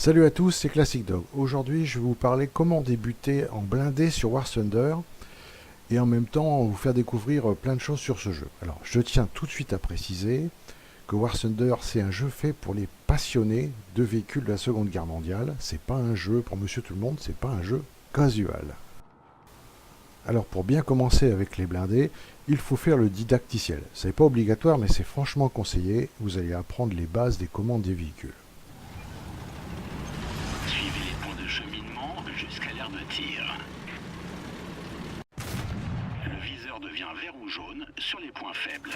Salut à tous, c'est Classic Dog. Aujourd'hui, je vais vous parler comment débuter en blindé sur War Thunder et en même temps vous faire découvrir plein de choses sur ce jeu. Alors, je tiens tout de suite à préciser que War Thunder, c'est un jeu fait pour les passionnés de véhicules de la Seconde Guerre mondiale. C'est pas un jeu pour monsieur tout le monde, c'est pas un jeu casual. Alors, pour bien commencer avec les blindés, il faut faire le didacticiel. C'est pas obligatoire, mais c'est franchement conseillé. Vous allez apprendre les bases des commandes des véhicules. Suivez les points de cheminement jusqu'à l'aire de tir. Le viseur devient vert ou jaune sur les points faibles.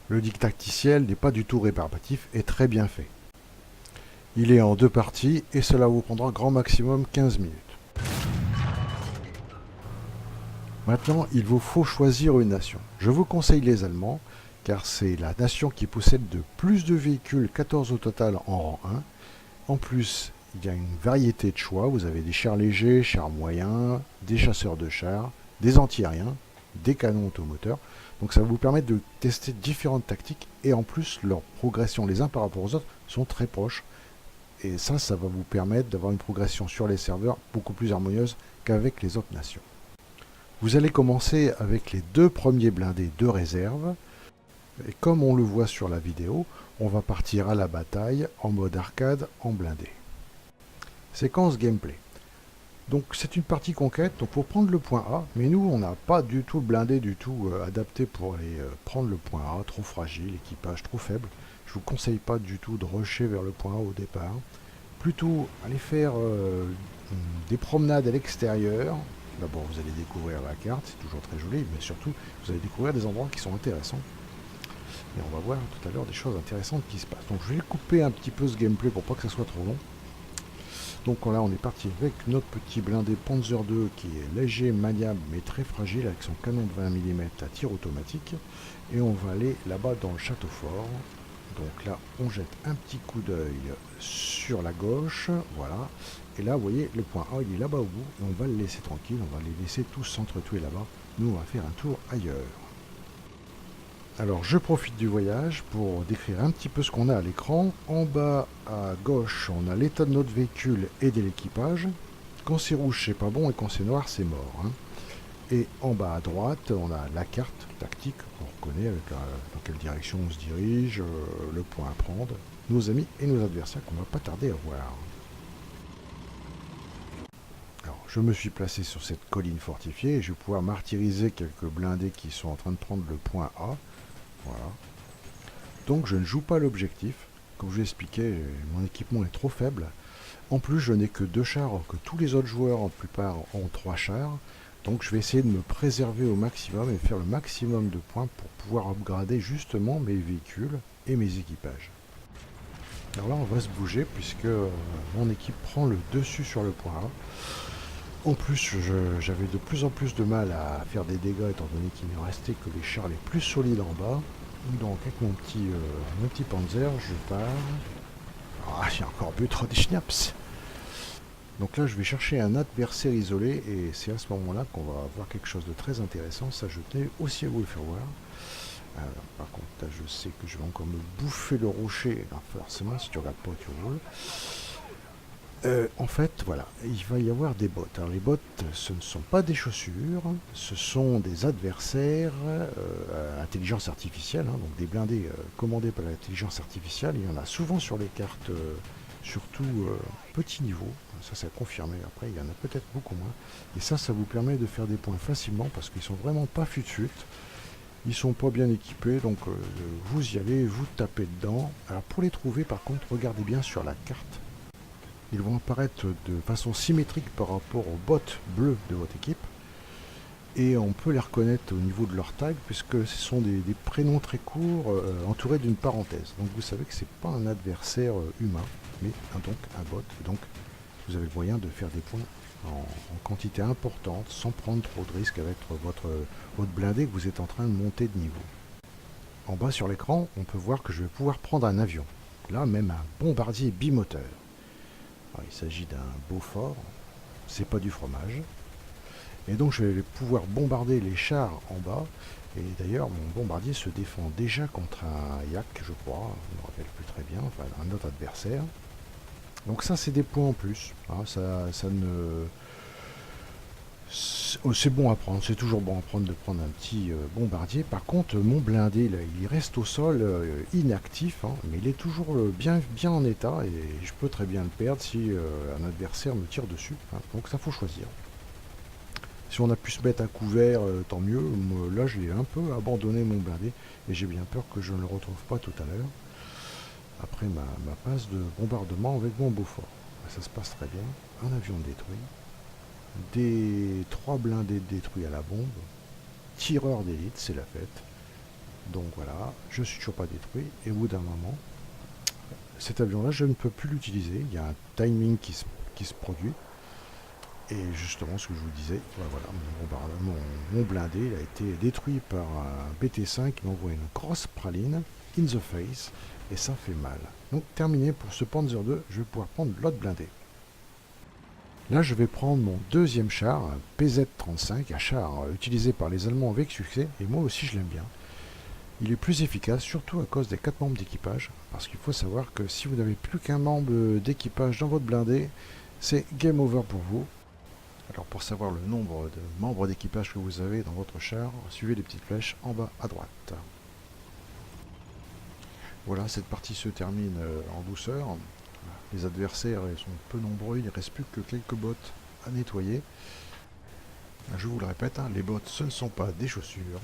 Le didacticiel n'est pas du tout rébarbatif et très bien fait. Il est en deux parties et cela vous prendra grand maximum 15 minutes. Maintenant, il vous faut choisir une nation. Je vous conseille les Allemands, car c'est la nation qui possède de plus de véhicules, 14 au total en rang 1. En plus, il y a une variété de choix. Vous avez des chars légers, chars moyens, des chasseurs de chars, des anti-aériens, des canons automoteurs. Donc ça va vous permettre de tester différentes tactiques et en plus, leur progression les uns par rapport aux autres sont très proches. Et ça va vous permettre d'avoir une progression sur les serveurs beaucoup plus harmonieuse qu'avec les autres nations. Vous allez commencer avec les deux premiers blindés de réserve. Et comme on le voit sur la vidéo, on va partir à la bataille en mode arcade en blindé. Séquence gameplay. Donc c'est une partie conquête, donc pour prendre le point A, mais nous on n'a pas du tout le blindé du tout adapté pour aller prendre le point A, trop fragile, équipage trop faible. Je vous conseille pas du tout de rusher vers le point A au départ. Plutôt aller faire des promenades à l'extérieur. D'abord, vous allez découvrir la carte, c'est toujours très joli, mais surtout, vous allez découvrir des endroits qui sont intéressants. Et on va voir tout à l'heure des choses intéressantes qui se passent. Donc, je vais couper un petit peu ce gameplay pour pas que ça soit trop long. Donc là, on est parti avec notre petit blindé Panzer II qui est léger, maniable, mais très fragile, avec son canon de 20 mm à tir automatique. Et on va aller là-bas dans le château fort. Donc là, on jette un petit coup d'œil sur la gauche, voilà. Et là, vous voyez, le point A, il est là-bas au bout, et on va le laisser tranquille, on va les laisser tous s'entretuer là-bas. Nous, on va faire un tour ailleurs. Alors, je profite du voyage pour décrire un petit peu ce qu'on a à l'écran. En bas, à gauche, on a l'état de notre véhicule et de l'équipage. Quand c'est rouge, c'est pas bon, et quand c'est noir, c'est mort, hein. Et en bas à droite, on a la carte tactique qu'on reconnaît avec dans quelle direction on se dirige, le point à prendre, nos amis et nos adversaires qu'on va pas tarder à voir. Alors, je me suis placé sur cette colline fortifiée et je vais pouvoir martyriser quelques blindés qui sont en train de prendre le point A. Voilà. Donc je ne joue pas l'objectif. Comme je vous l'expliquais, mon équipement est trop faible. En plus, je n'ai que 2 chars, alors que tous les autres joueurs, en plupart, ont 3 chars. Donc je vais essayer de me préserver au maximum et faire le maximum de points pour pouvoir upgrader justement mes véhicules et mes équipages. Alors là on va se bouger puisque mon équipe prend le dessus sur le point A. En plus j'avais de plus en plus de mal à faire des dégâts étant donné qu'il ne restait que les chars les plus solides en bas. Donc avec mon petit Panzer je pars. Ah j'ai encore bu trop des schnaps. Donc là, je vais chercher un adversaire isolé et c'est à ce moment-là qu'on va avoir quelque chose de très intéressant. Ça, je tenais aussi à vous le faire voir. Alors, par contre, là, je sais que je vais encore me bouffer le rocher. Alors, forcément, si tu regardes pas, tu roules. En fait, voilà, il va y avoir des bots. Alors, les bots, ce ne sont pas des chaussures, ce sont des adversaires intelligence artificielle, hein, donc des blindés commandés par l'intelligence artificielle. Il y en a souvent sur les cartes. Surtout petit niveau, ça c'est confirmé, après il y en a peut-être beaucoup moins, et ça vous permet de faire des points facilement parce qu'ils sont vraiment pas fut-fut, ils sont pas bien équipés, donc vous y allez, vous tapez dedans. Alors pour les trouver par contre, regardez bien sur la carte, ils vont apparaître de façon symétrique par rapport aux bottes bleues de votre équipe, et on peut les reconnaître au niveau de leur tag puisque ce sont des prénoms très courts entourés d'une parenthèse, donc vous savez que c'est pas un adversaire humain, mais donc un bot, et donc vous avez le moyen de faire des points en quantité importante sans prendre trop de risques avec votre blindé que vous êtes en train de monter de niveau. En bas sur l'écran, on peut voir que je vais pouvoir prendre un avion, là même un bombardier bimoteur. Alors, il s'agit d'un Beaufort, c'est pas du fromage, et donc je vais pouvoir bombarder les chars en bas. Et d'ailleurs, mon bombardier se défend déjà contre un Yak, je crois, je ne me rappelle plus très bien, enfin un autre adversaire. Donc ça, c'est des points en plus. Hein, ça ne... C'est bon à prendre, c'est toujours bon à prendre de prendre un petit bombardier. Par contre, mon blindé, là, il reste au sol inactif, hein, mais il est toujours bien en état et je peux très bien le perdre si un adversaire me tire dessus. Hein, donc ça faut choisir. Si on a pu se mettre à couvert, tant mieux. Moi, là, j'ai un peu abandonné mon blindé et j'ai bien peur que je ne le retrouve pas tout à l'heure. Après ma passe de bombardement avec mon Beaufort. Ça se passe très bien. Un avion détruit. Des 3 blindés détruits à la bombe. Tireur d'élite, c'est la fête. Donc voilà, je suis toujours pas détruit. Et au bout d'un moment, cet avion-là, je ne peux plus l'utiliser. Il y a un timing qui se produit. Et justement, ce que je vous disais, voilà, mon blindé a été détruit par un BT5 qui m'envoie une grosse praline in the face. Et ça fait mal. Donc terminé pour ce Panzer II, je vais pouvoir prendre l'autre blindé. Là, je vais prendre mon deuxième char, un PZ-35, un char utilisé par les Allemands avec succès, et moi aussi je l'aime bien. Il est plus efficace, surtout à cause des 4 membres d'équipage, parce qu'il faut savoir que si vous n'avez plus qu'un membre d'équipage dans votre blindé, c'est game over pour vous. Alors pour savoir le nombre de membres d'équipage que vous avez dans votre char, suivez les petites flèches en bas à droite. Voilà, cette partie se termine en douceur. Les adversaires sont peu nombreux, il ne reste plus que quelques bottes à nettoyer. Je vous le répète, hein, les bottes ce ne sont pas des chaussures.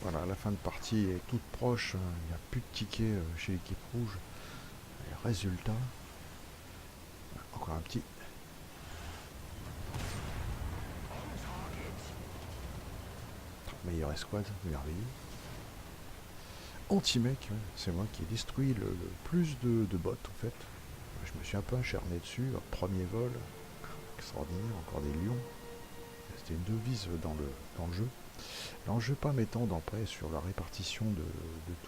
Voilà, la fin de partie est toute proche, il n'y a plus de tickets chez l'équipe rouge. Et résultat, encore un petit. Meilleure escouade, merveilleux. Anti-mec, c'est moi qui ai détruit le plus de bots en fait. Je me suis un peu acharné dessus, premier vol, extraordinaire, encore des lions. C'était une devise dans le jeu. Alors je ne vais pas m'étendre après sur la répartition de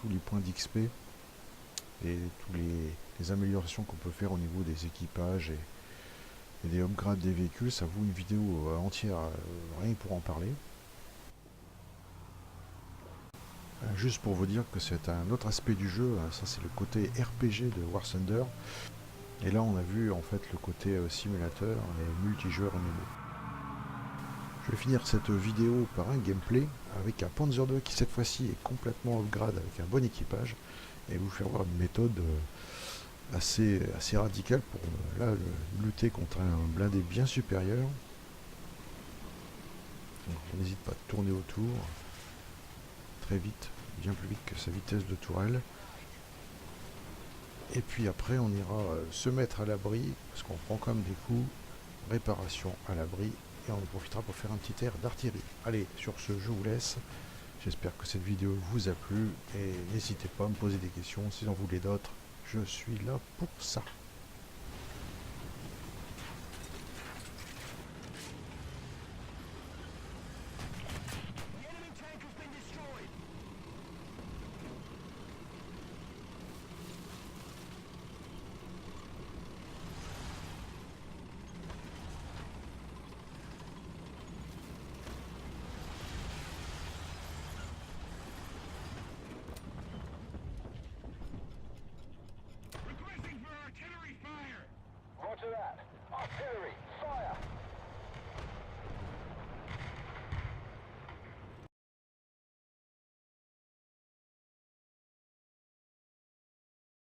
tous les points d'XP et tous les améliorations qu'on peut faire au niveau des équipages et des upgrades des véhicules. Ça vaut une vidéo entière, rien que pour en parler. Juste pour vous dire que c'est un autre aspect du jeu, ça c'est le côté RPG de War Thunder. Et là on a vu en fait le côté simulateur et multijoueur MMO. Je vais finir cette vidéo par un gameplay avec un Panzer II qui cette fois-ci est complètement upgrade avec un bon équipage et vous faire voir une méthode assez radicale pour là lutter contre un blindé bien supérieur. Donc, on n'hésite pas à tourner autour très vite, bien plus vite que sa vitesse de tourelle. Et puis après on ira se mettre à l'abri parce qu'on prend quand même des coups, réparation à l'abri. Et on en profitera pour faire un petit air d'artillerie. Allez, sur ce, je vous laisse. J'espère que cette vidéo vous a plu. Et n'hésitez pas à me poser des questions. Si vous en voulez d'autres, je suis là pour ça. Roger that. Artillery, fire!